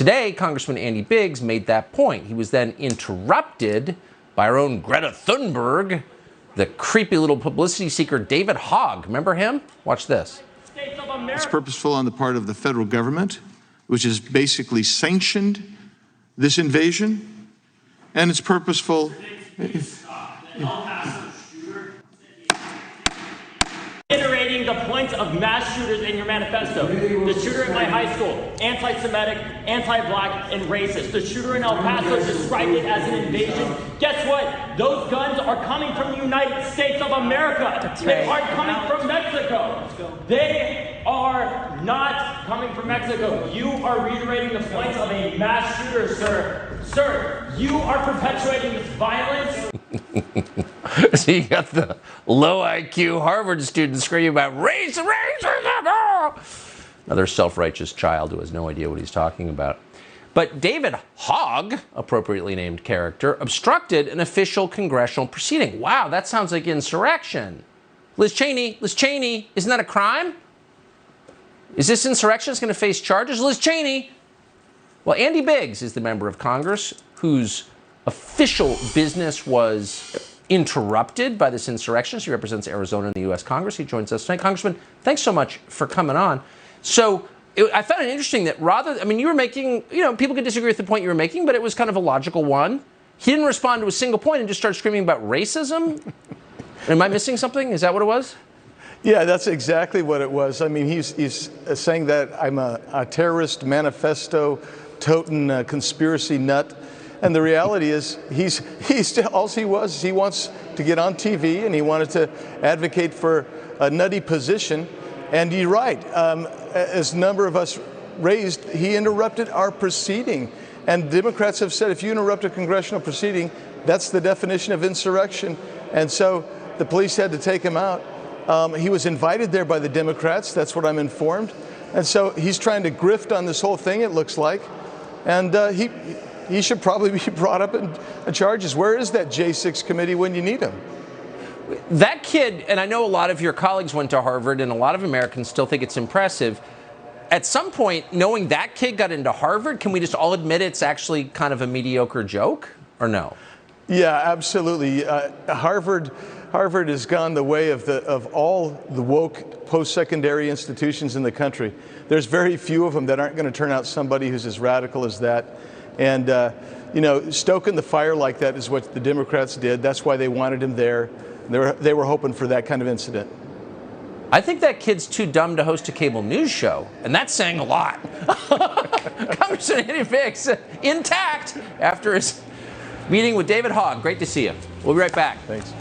Today, Congressman Andy Biggs made that point. He was then interrupted by our own Greta Thunberg, the creepy little publicity seeker David Hogg. Remember him? Watch this. It's purposeful on the part of the federal government, which has basically sanctioned this invasion, and it's purposeful. Reiterating the points of mass shooters in your manifesto. The shooter in my high school, anti-Semitic, anti-black, and racist. The shooter in El Paso described it as an invasion. Guess what? Those guns are coming from the United States of America. They aren't coming from Mexico. They are not coming from Mexico. You are reiterating the points of a mass shooter, sir. Sir, you are perpetuating this violence. So you got the low IQ Harvard student screaming about racism. Another self-righteous child who has no idea what he's talking about. But David Hogg, appropriately named character, obstructed an official congressional proceeding. Wow, that sounds like insurrection. Liz Cheney, isn't that a crime? Is this insurrection? It's going to face charges? Liz Cheney. Well, Andy Biggs is the member of Congress whose official business was interrupted by this insurrection. He represents Arizona in the U.S. Congress. He joins us tonight. Congressman, thanks so much for coming on. So I found it interesting that you were making, people could disagree with the point you were making, but it was kind of a logical one. He didn't respond to a single point and just started screaming about racism. Am I missing something? Is that what it was? Yeah, that's exactly what it was. I mean, he's saying that I'm a terrorist manifesto toting conspiracy nut. And the reality is, he wants to get on TV, and he wanted to advocate for a nutty position. And you're right, as a number of us raised, he interrupted our proceeding. And Democrats have said, if you interrupt a congressional proceeding, that's the definition of insurrection. And so the police had to take him out. He was invited there by the Democrats, that's what I'm informed. And so he's trying to grift on this whole thing, it looks like. And he should probably be brought up in charges. Where is that J6 committee when you need him? That kid, and I know a lot of your colleagues went to Harvard, and a lot of Americans still think it's impressive. At some point, knowing that kid got into Harvard, can we just all admit it's actually kind of a mediocre joke, or no? Yeah, absolutely. Harvard has gone the way of all the woke post-secondary institutions in the country. There's very few of them that aren't going to turn out somebody who's as radical as that. And, stoking the fire like that is what the Democrats did. That's why they wanted him there. They were hoping for that kind of incident. I think that kid's too dumb to host a cable news show, and that's saying a lot. Congressman Andy Biggs, intact after his meeting with David Hogg. Great to see you. We'll be right back. Thanks.